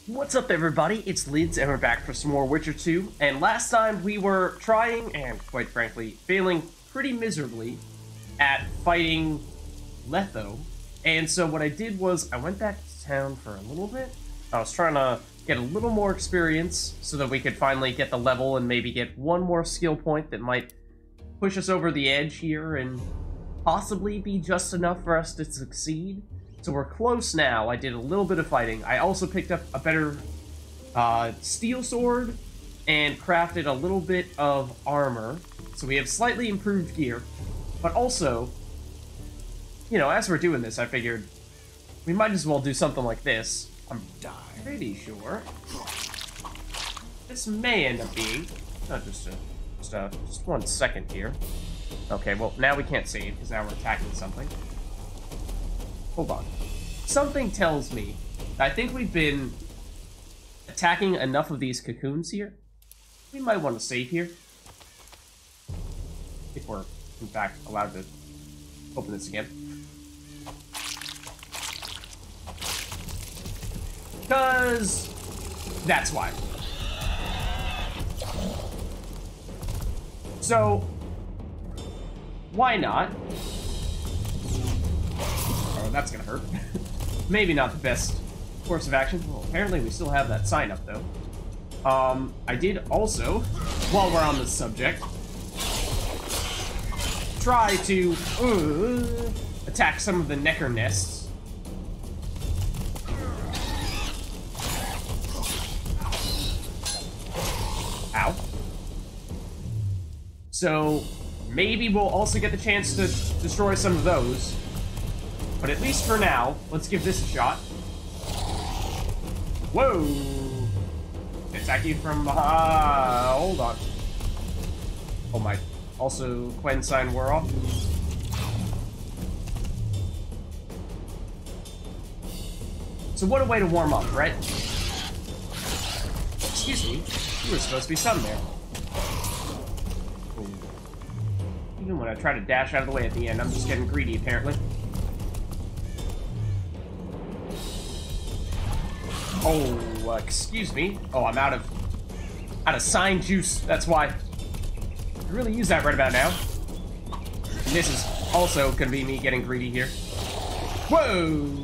What's up, everybody? It's Lids, and we're back for some more Witcher 2. And last time we were trying, and quite frankly, failing pretty miserably at fighting Letho. And so what I did was I went back to town for a little bit. I was trying to get a little more experience so that we could finally get the level and maybe get one more skill point that might push us over the edge here and possibly be just enough for us to succeed. So we're close now. I did a little bit of fighting. I also picked up a better steel sword and crafted a little bit of armor. So we have slightly improved gear. But also, you know, as we're doing this, I figured we might as well do something like this. I'm pretty sure this may end up being... just 1 second here. Okay, well, now we can't save because now we're attacking something. Hold on. Something tells me that I think we've been attacking enough of these cocoons here. We might want to save here. If we're, in fact, allowed to open this again. Because that's why. So, why not? Oh, that's gonna hurt. Maybe not the best course of action. Well, apparently we still have that sign up, though. I did also, while we're on this subject, try to attack some of the necker nests. Ow. So, maybe we'll also get the chance to destroy some of those. But at least for now, let's give this a shot. Whoa! Attack you from behind. Hold on. Oh my. Also, Quen sign wore off. So what a way to warm up, right? Excuse me. You were supposed to be stunned there. Ooh. Even when I try to dash out of the way at the end, I'm just getting greedy, apparently. Oh, excuse me. Oh, I'm out of sign juice. That's why. I really use that right about now. And this is also gonna be me getting greedy here. Whoa!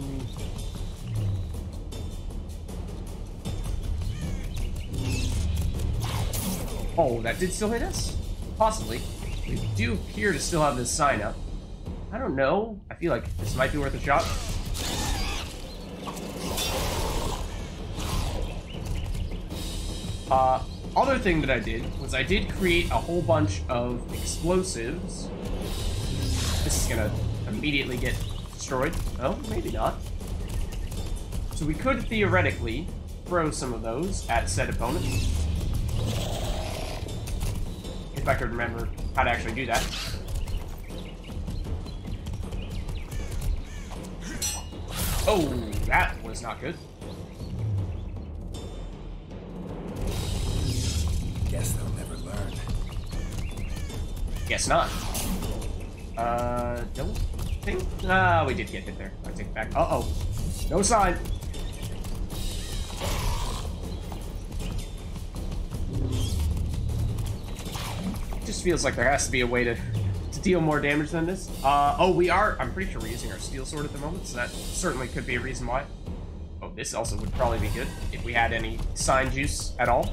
Oh, that did still hit us? Possibly. We do appear to still have this sign up. I don't know. I feel like this might be worth a shot. Other thing that I did was I did create a whole bunch of explosives. This is gonna immediately get destroyed. Oh, maybe not. So we could theoretically throw some of those at said opponents. If I could remember how to actually do that. Oh, that was not good. Guess they'll never learn. Guess not. Don't think... we did get hit there. I take it back. Uh-oh. No sign. Just feels like there has to be a way to deal more damage than this. Oh, we are... I'm pretty sure we're using our steel sword at the moment, so that certainly could be a reason why. Oh, this also would probably be good if we had any sign juice at all.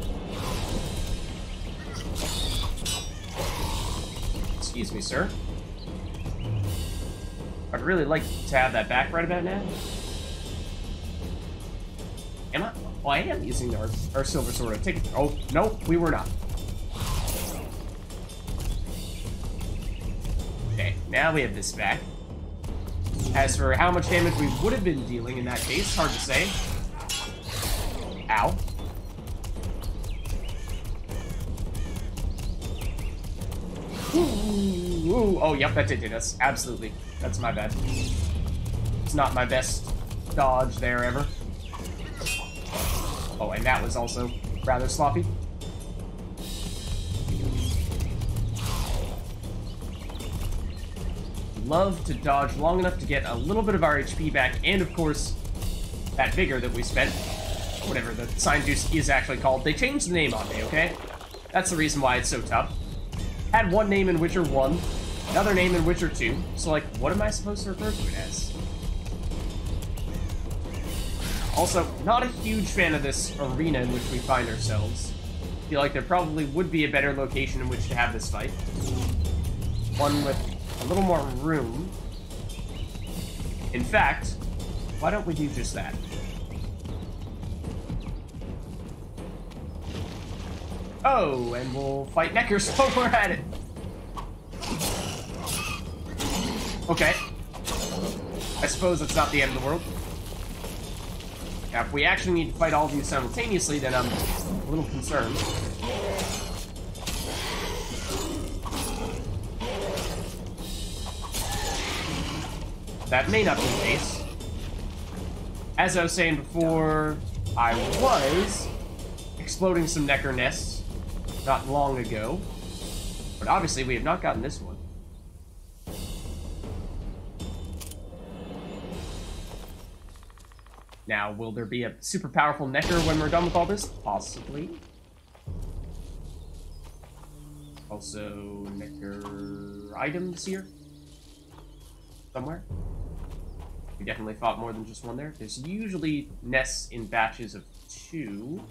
Excuse me, sir. I'd really like to have that back right about now. Am I? Oh, I am using our silver sword. I take it. Oh, no, we were not. Okay, now we have this back. As for how much damage we would have been dealing in that case, hard to say. Ow. Ooh, oh, yep, that did hit us. Absolutely. That's my bad. It's not my best dodge there ever. Oh, and that was also rather sloppy. Love to dodge long enough to get a little bit of our HP back, and of course, that vigor that we spent. whatever the sign juice is actually called. They changed the name on me, okay? That's the reason why it's so tough. Had one name in Witcher 1, another name in Witcher 2, so like, what am I supposed to refer to it as? Also, not a huge fan of this arena in which we find ourselves. Feel like there probably would be a better location in which to have this fight. One with a little more room. In fact, why don't we do just that? Oh, and we'll fight Neckers while we're at it. Okay. I suppose it's not the end of the world. Now, if we actually need to fight all of you simultaneously, then I'm a little concerned. That may not be the case. As I was saying before, I was exploding some Necker nests not long ago. But obviously, we have not gotten this one. Now, will there be a super powerful Necker when we're done with all this? Possibly. Also, Necker items here. Somewhere. We definitely fought more than just one there. There's usually nests in batches of 2.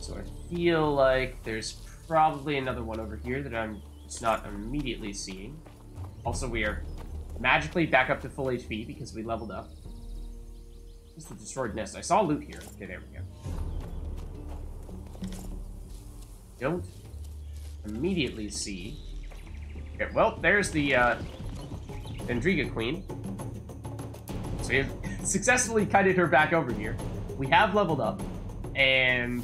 So I feel like there's probably another one over here that I'm just not immediately seeing. Also, we are magically back up to full HP because we leveled up. This is the destroyed nest. I saw loot here. Okay, there we go. Don't immediately see. Okay, well, there's the Vendriga Queen. So we have successfully kited her back over here. We have leveled up, and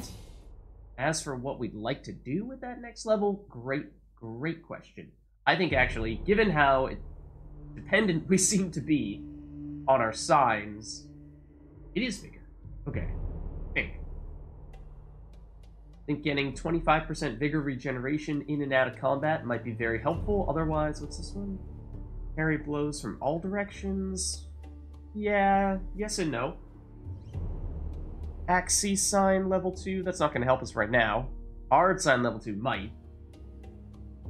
as for what we'd like to do with that next level, great question. I think actually, given how dependent we seem to be on our signs, it is bigger. Okay, I think getting 25% vigor regeneration in and out of combat might be very helpful. Otherwise, what's this one? Parry blows from all directions. Yeah, yes and no. Axis sign level 2, that's not going to help us right now. Ard sign level 2 might.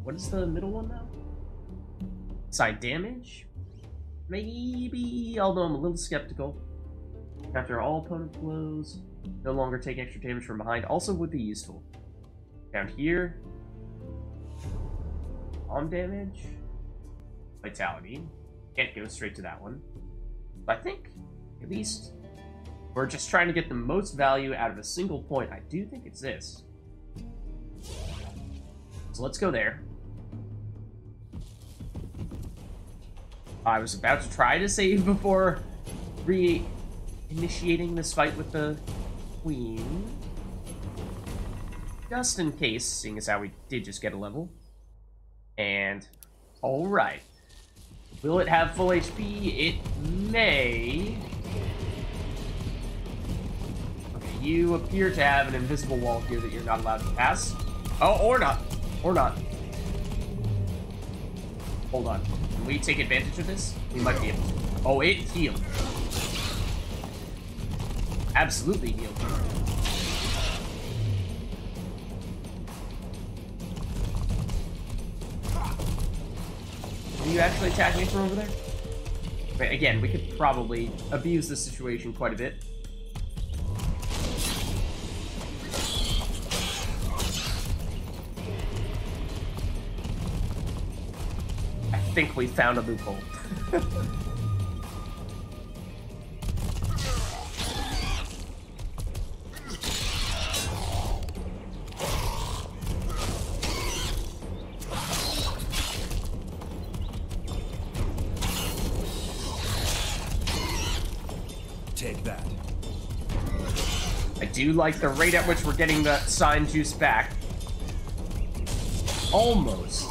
What is the middle one now? Side damage? Maybe, although I'm a little skeptical. After all opponent blows, no longer take extra damage from behind. Also would be useful. Down here, on damage, vitality. Can't go straight to that one. But I think, at least, we're just trying to get the most value out of a single point. I do think it's this. So let's go there. I was about to try to save before initiating this fight with the Queen. Just in case, seeing as how we did just get a level. And, alright. Will it have full HP? It may. Okay, you appear to have an invisible wall here that you're not allowed to pass. Oh, or not. Or not. Hold on. Can we take advantage of this? We might be able to. Oh, it healed. Absolutely healed. Can you actually attack me from over there? Wait, again, we could probably abuse this situation quite a bit. I think we found a loophole. Take that. I do like the rate at which we're getting the sign juice back. Almost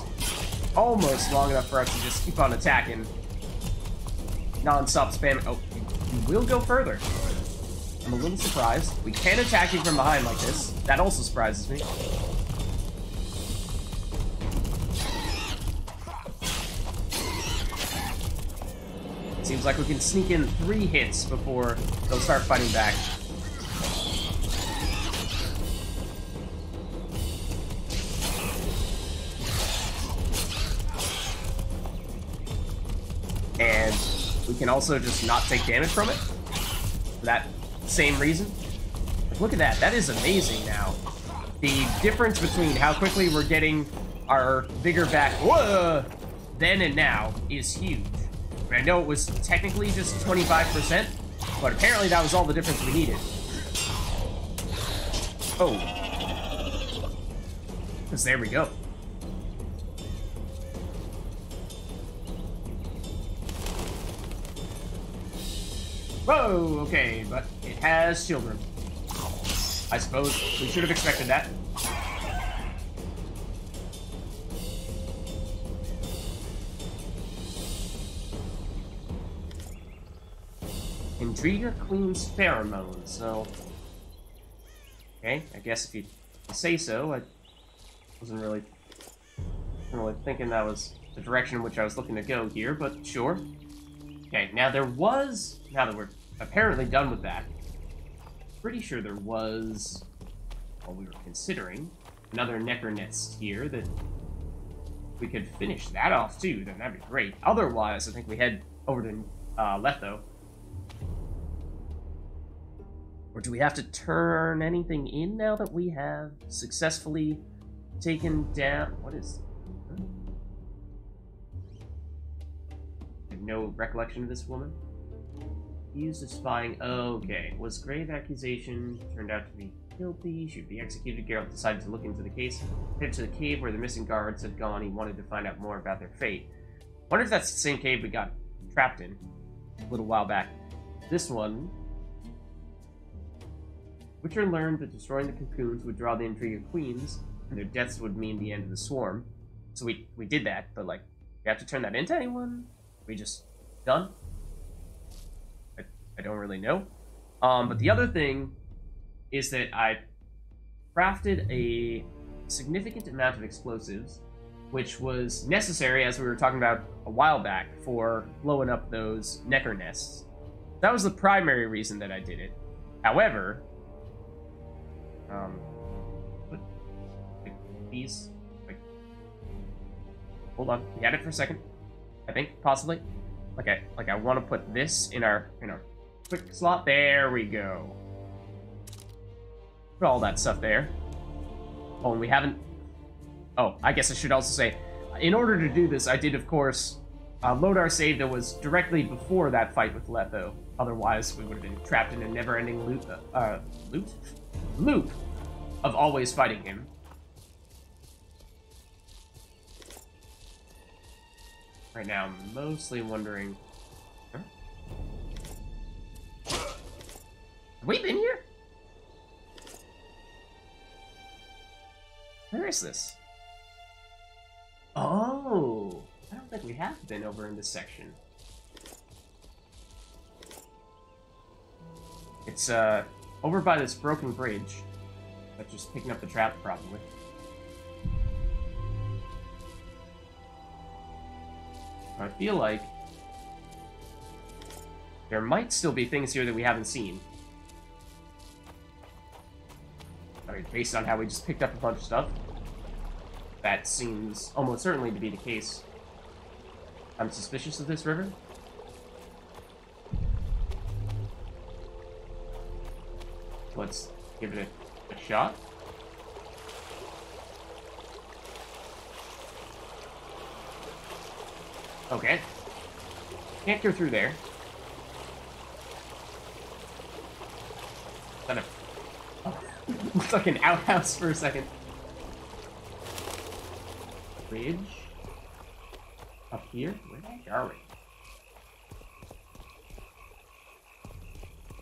long enough for us to just keep on attacking. Non-stop spam. Oh, you will go further. I'm a little surprised. We can attack you from behind like this. That also surprises me. Seems like we can sneak in 3 hits before they'll start fighting back. And we can also just not take damage from it for that same reason. Look at that. That is amazing now. The difference between how quickly we're getting our vigor back then and now is huge. I know it was technically just 25%, but apparently that was all the difference we needed. Oh. Because there we go. Whoa, okay, but it has children. I suppose we should have expected that. Intriga Queen's pheromones, so... Okay, I guess if you say so, I wasn't really thinking that was the direction in which I was looking to go here, but sure. Okay, now that we're apparently done with that, pretty sure there was, while we were considering, another Necker nest here that we could finish that off too, then that'd be great. Otherwise, I think we head over to Letho. Or do we have to turn anything in now that we have successfully taken down... What is... I have no recollection of this woman. Accused of spying... Okay. Was grave accusation turned out to be guilty. She would be executed. Geralt decided to look into the case. Headed to the cave where the missing guards had gone. He wanted to find out more about their fate. Wonder if that's the same cave we got trapped in a little while back. This one... Witcher learned that destroying the cocoons would draw the Intriga Queens, and their deaths would mean the end of the swarm. So we did that, but, like, we have to turn that into anyone? Are we just done? I don't really know. But the other thing is that I crafted a significant amount of explosives, which was necessary, as we were talking about a while back, for blowing up those Necker nests. That was the primary reason that I did it. However... these, like, hold on, we had it for a second, I think, possibly. Like I want to put this in our quick slot. There we go. Put all that stuff there. Oh, and we haven't... Oh, I guess I should also say, in order to do this, I did, of course, load our save that was directly before that fight with Letho. Otherwise, we would have been trapped in a never-ending loop of always fighting him. Right now, I'm mostly wondering... Huh? Have we been here? Where is this? Oh! I don't think we have been over in this section. It's, over by this broken bridge. That's just picking up the trap, probably. I feel like there might still be things here that we haven't seen. I mean, based on how we just picked up a bunch of stuff, that seems almost certainly to be the case. I'm suspicious of this river. Let's give it a shot. Okay. Can't go through there. Is that a... Oh. Looks like an outhouse for a second. Bridge. Up here? Where the heck are we?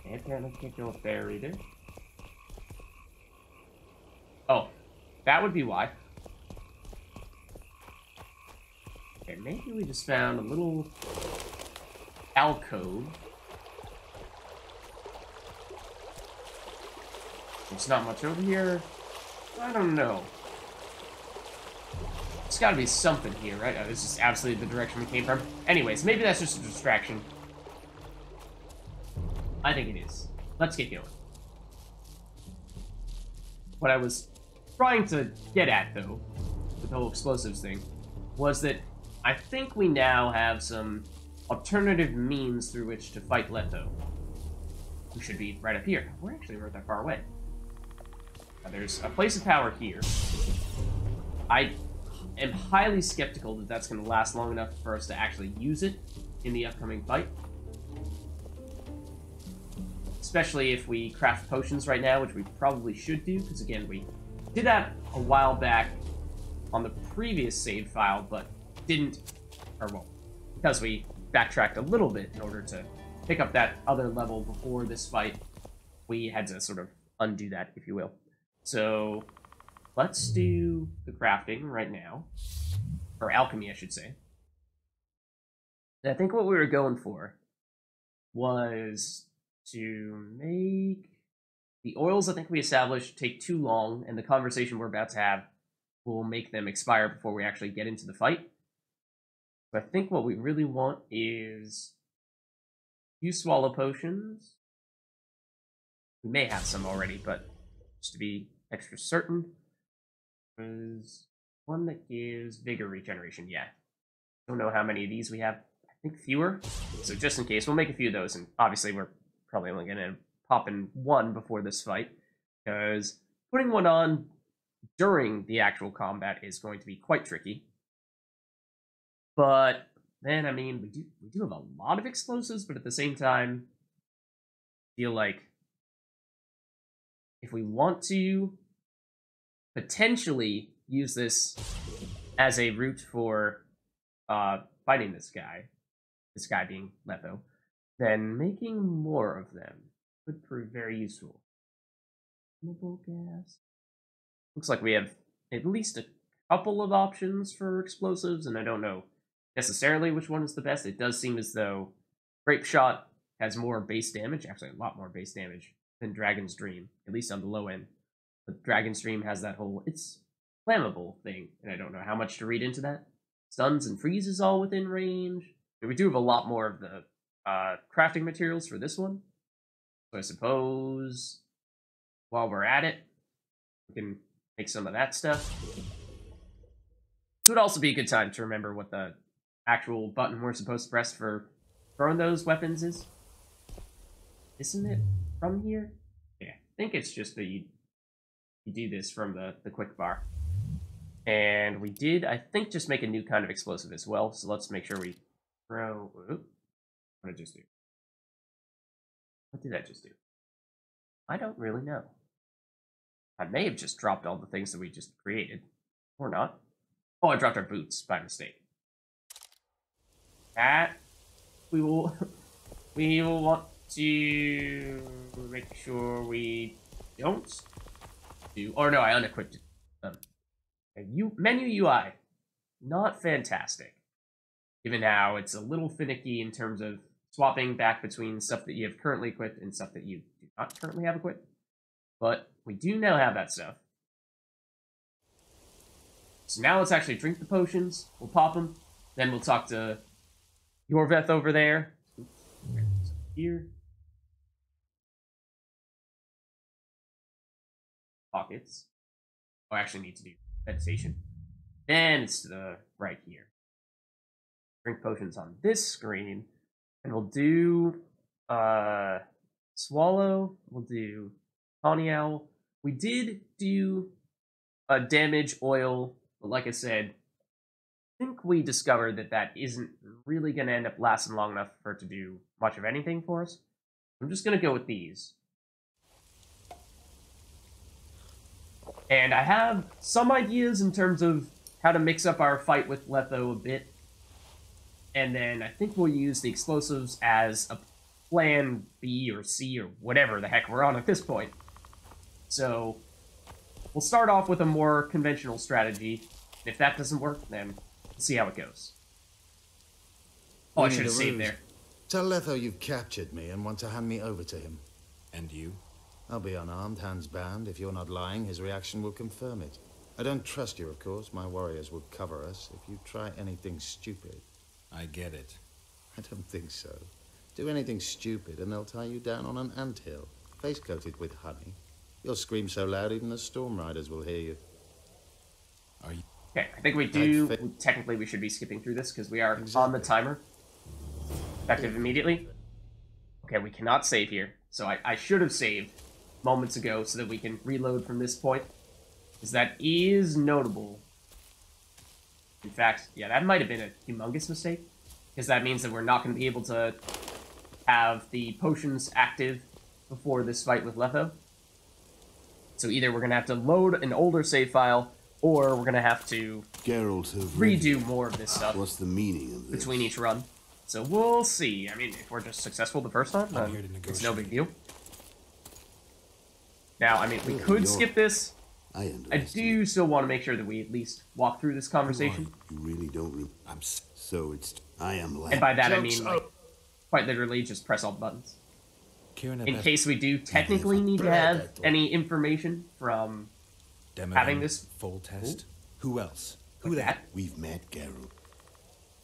Okay, apparently can't go up there either. Oh. That would be why. Okay, maybe we just found a little alcove. There's not much over here. I don't know. There's gotta be something here, right? Oh, this is absolutely the direction we came from. Anyways, maybe that's just a distraction. I think it is. Let's get going. What I was trying to get at, though, with the whole explosives thing, was that I think we now have some alternative means through which to fight Letho. We should be right up here. We're actually not that far away. Now, there's a place of power here. I am highly skeptical that that's going to last long enough for us to actually use it in the upcoming fight. Especially if we craft potions right now, which we probably should do, because again, we did that a while back on the previous save file, but didn't, or well, because we backtracked a little bit in order to pick up that other level before this fight, we had to sort of undo that, if you will. So let's do the crafting right now, or alchemy, I should say. And I think what we were going for was to make the oils. I think we established take too long, and the conversation we're about to have will make them expire before we actually get into the fight. So I think what we really want is few swallow potions. We may have some already, but just to be extra certain, there's one that gives vigor regeneration. Yeah, don't know how many of these we have. I think fewer. So just in case, we'll make a few of those, and obviously we're probably only going to pop in one before this fight, because putting one on during the actual combat is going to be quite tricky. But then, I mean, we do have a lot of explosives, but at the same time, I feel like if we want to potentially use this as a route for fighting this guy being Letho, then making more of them would prove very useful. Flammable gas. Looks like we have at least a couple of options for explosives, and I don't know necessarily which one is the best. It does seem as though Grape Shot has more base damage, actually a lot more base damage than Dragon's Dream, at least on the low end. But Dragon's Dream has that whole, it's flammable thing, and I don't know how much to read into that. Stuns and freezes all within range. But we do have a lot more of the crafting materials for this one. So I suppose while we're at it, we can make some of that stuff. It would also be a good time to remember what the actual button we're supposed to press for throwing those weapons is. Isn't it from here? Yeah, I think it's just that you do this from the quick bar. And we did, I think, just make a new kind of explosive as well. So let's make sure we throw... What did I just do? What did I just do? I don't really know. I may have just dropped all the things that we just created. Or not. Oh, I dropped our boots by mistake. That we will want to make sure we don't do. Or no, I unequipped them. Menu UI, not fantastic. Given how it's a little finicky in terms of swapping back between stuff that you have currently equipped and stuff that you do not currently have equipped. But we do now have that stuff. So now let's actually drink the potions. We'll pop them. Then we'll talk to Yorveth over there. Oops, here. Pockets. Oh, I actually need to do meditation. Then it's to the right here. Drink potions on this screen. And we'll do Swallow. We'll do Tawny Owl. We did do a damage oil, but like I said, I think we discovered that that isn't really going to end up lasting long enough for it to do much of anything for us. I'm just going to go with these. And I have some ideas in terms of how to mix up our fight with Letho a bit. And then I think we'll use the explosives as a plan B or C or whatever the heck we're on at this point. So we'll start off with a more conventional strategy. If that doesn't work, then we'll see how it goes. Oh, I should have saved there. Tell Letho you've captured me and want to hand me over to him. And you? I'll be unarmed, hands bound. If you're not lying, his reaction will confirm it. I don't trust you, of course. My warriors will cover us if you try anything stupid. I get it. I don't think so. Do anything stupid and they'll tie you down on an anthill, face coated with honey. You'll scream so loud even the storm riders will hear you. Are you? Okay, I think we do. Technically, we should be skipping through this because we are on the timer. Effective immediately. Okay, we cannot save here. So I should have saved moments ago so that we can reload from this point. Because that is notable. In fact, yeah, that might have been a humongous mistake. Because that means that we're not going to be able to have the potions active before this fight with Letho. So either we're going to have to load an older save file, or we're going to have to Geralt of redo Rivia. more of this stuff. What's the meaning of this? Between each run. So we'll see. I mean, if we're just successful the first time, then it's no big deal. Now, I mean, we could skip this. I do still want to make sure that we at least walk through this conversation. You really don't. So it's. I am. And by that I mean, like, quite literally, just press all the buttons. In case we do technically need to have any information from having this full test. Who else? Who that? We've met Geralt.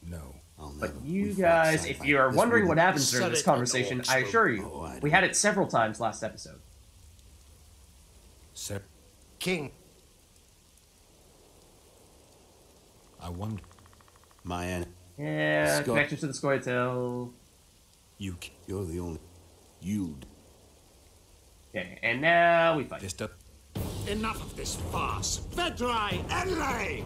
No. But you guys, if you are wondering what happens during this conversation, I assure you, we had it several times last episode. Sir. King. I wonder. Yeah, connection to the Scoia'tael. You're the only. Okay, and now we fight. Enough of this farce. Vedrai, Enlay!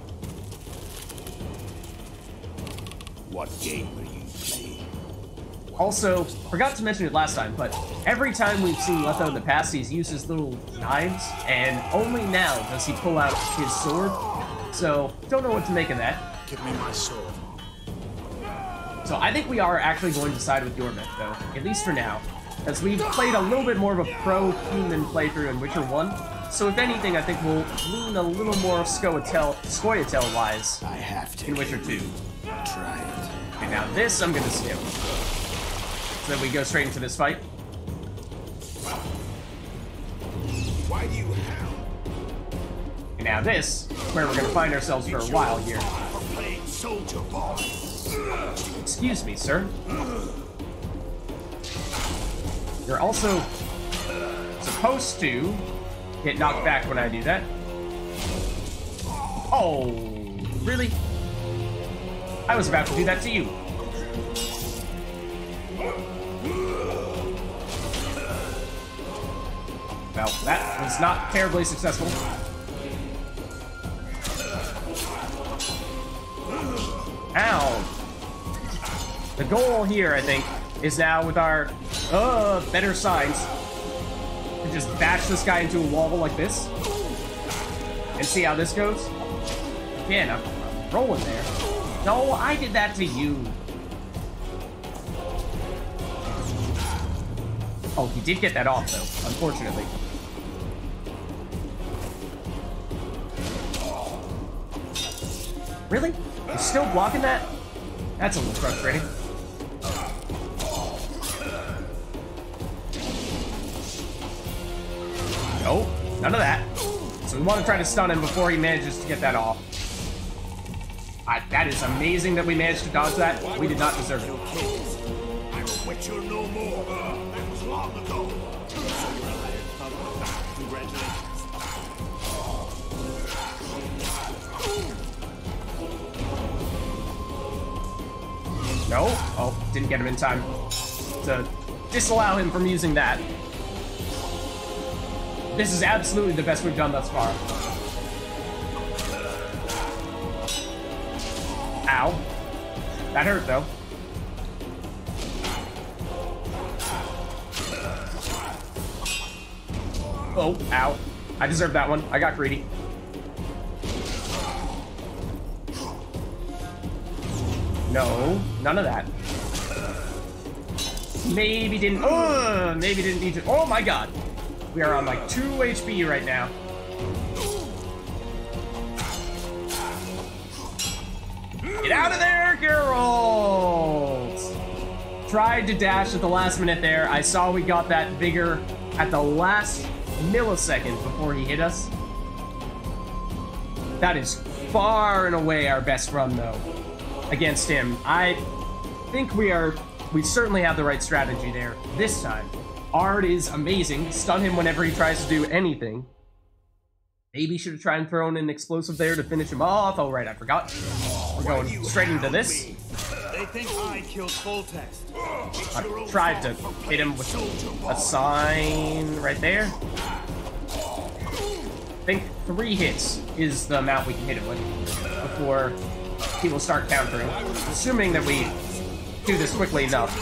What game are you playing? Also, forgot to mention it last time, but every time we've seen Letho in the past, he's used his little knives, and only now does he pull out his sword. So, don't know what to make of that. Give me my sword. So I think we are actually going to side with Jorvik, though, at least for now, as we've played a little bit more of a pro-human playthrough in Witcher 1. So if anything, I think we'll lean a little more Scoia'tael-wise in Witcher 2. Try it. Okay, now this I'm going to skip. So then we go straight into this fight. Why do you have? And now this is where we're going to find ourselves for a while here. Soldier boy. Excuse me, sir. You're also supposed to get knocked back when I do that. Oh, really? I was about to do that to you. Well, that was not terribly successful. Ow. The goal here, I think, is now with our better signs to just bash this guy into a wall like this and see how this goes. Again, I'm rolling there. No, I did that to you. Oh, he did get that off, though, unfortunately. Really? He's still blocking that? That's a little frustrating. Nope, none of that. So we want to try to stun him before he manages to get that off. That is amazing that we managed to dodge that. We did not deserve it. I'm a Witcher no more. That was long ago. Congratulations. No? Oh, didn't get him in time to disallow him from using that. This is absolutely the best we've done thus far. Ow. That hurt, though. Oh, ow. I deserved that one. I got greedy. No, none of that. Maybe didn't need to. Oh my god. We are on like 2 HP right now. Get out of there, Geralt! Tried to dash at the last minute there. I saw we got that vigor at the last millisecond before he hit us. That is far and away our best run, though, against him. I think we are we certainly have the right strategy there this time. Ard is amazing. Stun him whenever he tries to do anything. Maybe should have tried and thrown an explosive there to finish him off. Oh, right, I forgot. We're going straight into this. They think I killed full text. I tried to hit him with a sign right there. I think 3 hits is the amount we can hit him with before he will start countering. Assuming that we do this quickly enough.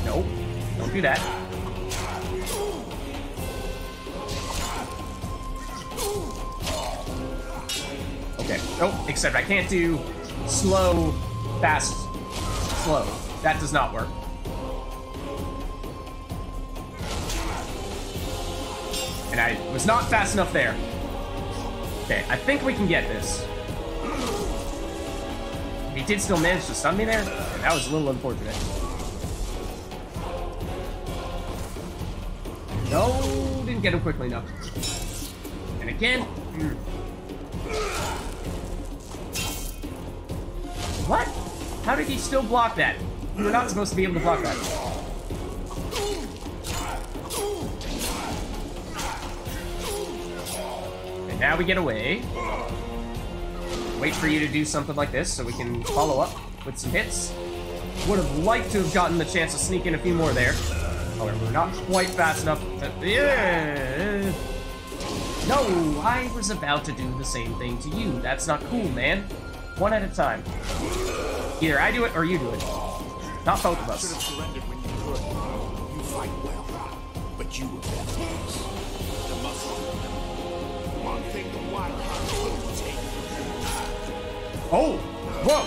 Nope, don't do that. Okay, oh, except I can't do slow, fast, slow. That does not work. And I was not fast enough there. Okay, I think we can get this. He did still manage to stun me there. That was a little unfortunate. No, didn't get him quickly enough. And again. What? How did he still block that? You were not supposed to be able to block that. And now we get away. Wait for you to do something like this so we can follow up with some hits. Would have liked to have gotten the chance to sneak in a few more there. However, not quite fast enough. No, I was about to do the same thing to you. That's not cool, man. One at a time. Either I do it or you do it. Not both of us. Should have surrendered when you could. You fight well, but you were better than us. The muscle. One thing the wild hunt will take. Oh, whoa.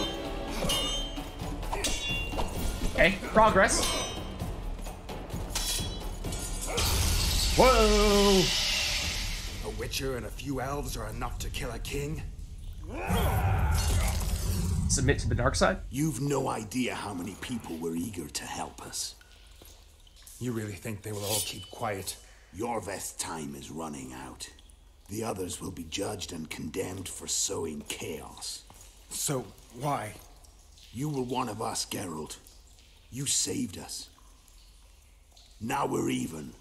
Okay, progress. Whoa. A witcher and a few elves are enough to kill a king? Submit to the dark side? You've no idea how many people were eager to help us. You really think they will all keep quiet? Yorveth's time is running out. The others will be judged and condemned for sowing chaos. So, why? You were one of us, Geralt. You saved us. Now we're even.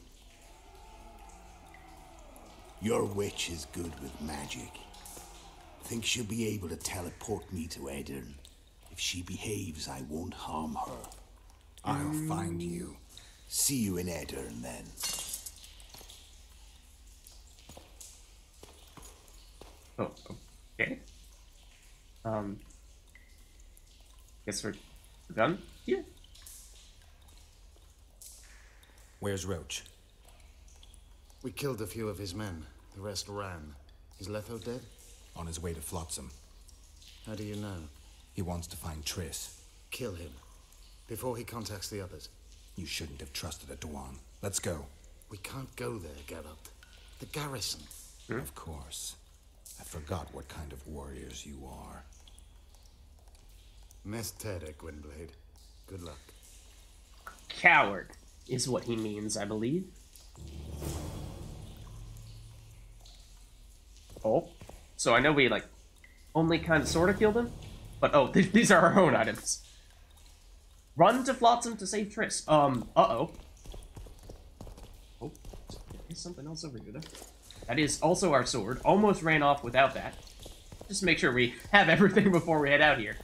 Your witch is good with magic. Think she'll be able to teleport me to Aedirn. If she behaves, I won't harm her. I'll find you. See you in Aedirn, then. Oh, okay. Guess we're done here. Where's Roach? We killed a few of his men. The rest ran. Is Letho dead? On his way to Flotsam. How do you know? He wants to find Triss. Kill him. Before he contacts the others. You shouldn't have trusted a Dwan. Let's go. We can't go there, Geralt. The garrison. Of course. I forgot what kind of warriors you are. Mestere, Gwynblade. Good luck. Coward is what he means, I believe. Oh. So I know we, like, only kind of sort of killed him. But, oh, these are our own items. Run to Flotsam to save Triss. Uh-oh. Oh, there's something else over here, though. That is also our sword. Almost ran off without that. Just make sure we have everything before we head out here.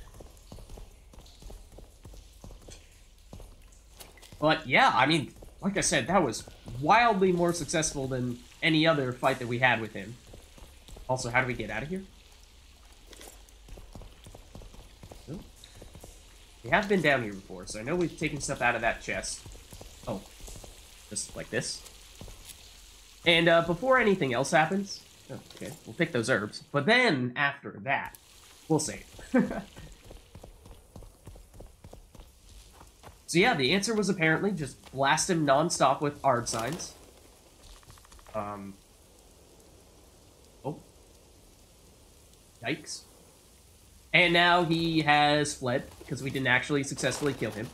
But, yeah, I mean, like I said, that was wildly more successful than any other fight that we had with him. Also, how do we get out of here? Oh. We have been down here before, so I know we've taken stuff out of that chest. Oh. Just like this. And before anything else happens... Oh, okay, we'll pick those herbs. But then, after that, we'll save. So yeah, the answer was apparently just blast him non-stop with Ard signs. Oh. Yikes. And now he has fled, because we didn't actually successfully kill him.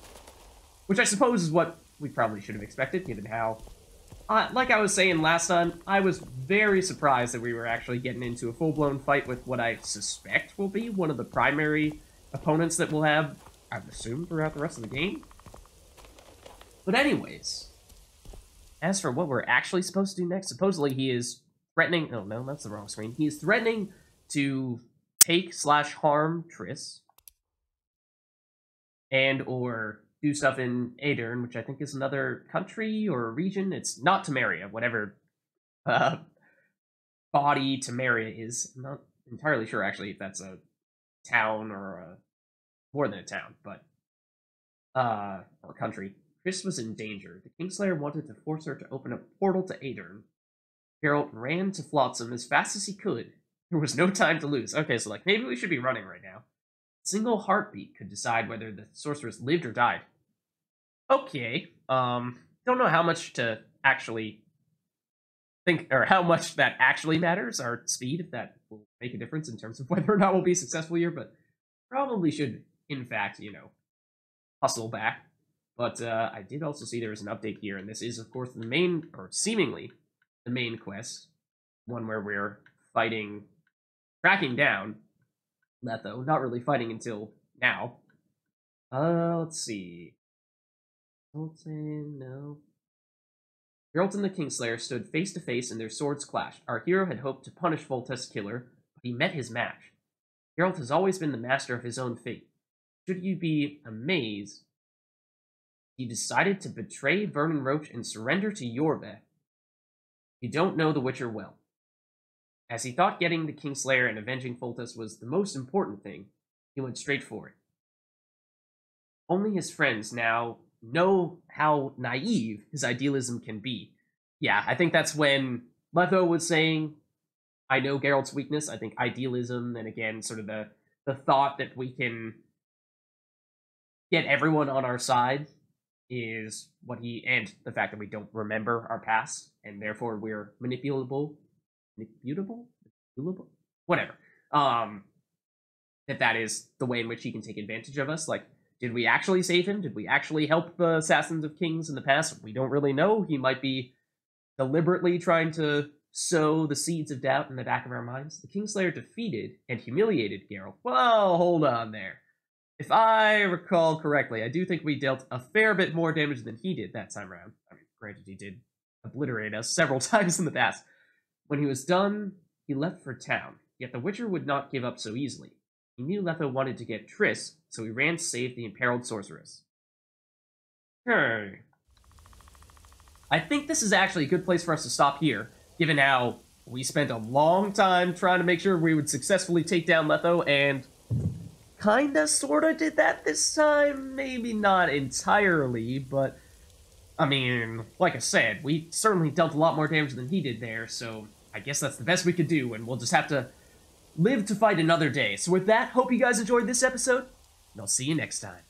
Which I suppose is what we probably should have expected, given how like I was saying last time, I was very surprised that we were actually getting into a full-blown fight with what I suspect will be one of the primary opponents that we'll have, I would assume, throughout the rest of the game. But anyways, as for what we're actually supposed to do next, supposedly he is threatening... Oh, no, that's the wrong screen. He is threatening to take/harm Triss, and or do stuff in Aedirn, which I think is another country or region. It's not Temeria, whatever body Temeria is. I'm not entirely sure, actually, if that's a town or more than a town, but or country. Triss was in danger. The Kingslayer wanted to force her to open a portal to Aedirn. Geralt ran to Flotsam as fast as he could. There was no time to lose. Okay, so like maybe we should be running right now. A single heartbeat could decide whether the sorceress lived or died. Okay, don't know how much to actually think, or how much that actually matters, our speed, if that will make a difference in terms of whether or not we'll be successful here, but probably should, in fact, you know, hustle back. But I did also see there was an update here, and this is, of course, the main, or seemingly the main quest, one where we're tracking down Letho, not really fighting until now. Let's see. No. Geralt and the Kingslayer stood face to face and their swords clashed. Our hero had hoped to punish Volta's killer, but he met his match. Geralt has always been the master of his own fate. Should you be amazed, he decided to betray Vernon Roche and surrender to Yorveh. You don't know the Witcher well. As he thought getting the Kingslayer and avenging Foltest was the most important thing, he went straight for it. Only his friends now know how naive his idealism can be. Yeah, I think that's when Letho was saying, I know Geralt's weakness. I think idealism, and again, sort of the thought that we can get everyone on our side is what he, and the fact that we don't remember our past, and therefore we're manipulable, whatever. That is the way in which he can take advantage of us. Like, did we actually save him? Did we actually help the Assassins of Kings in the past? We don't really know. He might be deliberately trying to sow the seeds of doubt in the back of our minds. The Kingslayer defeated and humiliated Geralt. Well, hold on there. If I recall correctly, I do think we dealt a fair bit more damage than he did that time around. I mean, granted, he did obliterate us several times in the past. When he was done, he left for town. Yet the Witcher would not give up so easily. He knew Letho wanted to get Triss, so he ran to save the imperiled sorceress. I think this is actually a good place for us to stop here, given how we spent a long time trying to make sure we would successfully take down Letho, and kinda sorta did that this time. Maybe not entirely, but I mean, like I said, we certainly dealt a lot more damage than he did there, so I guess that's the best we could do, and we'll just have to live to fight another day. So with that, hope you guys enjoyed this episode, and I'll see you next time.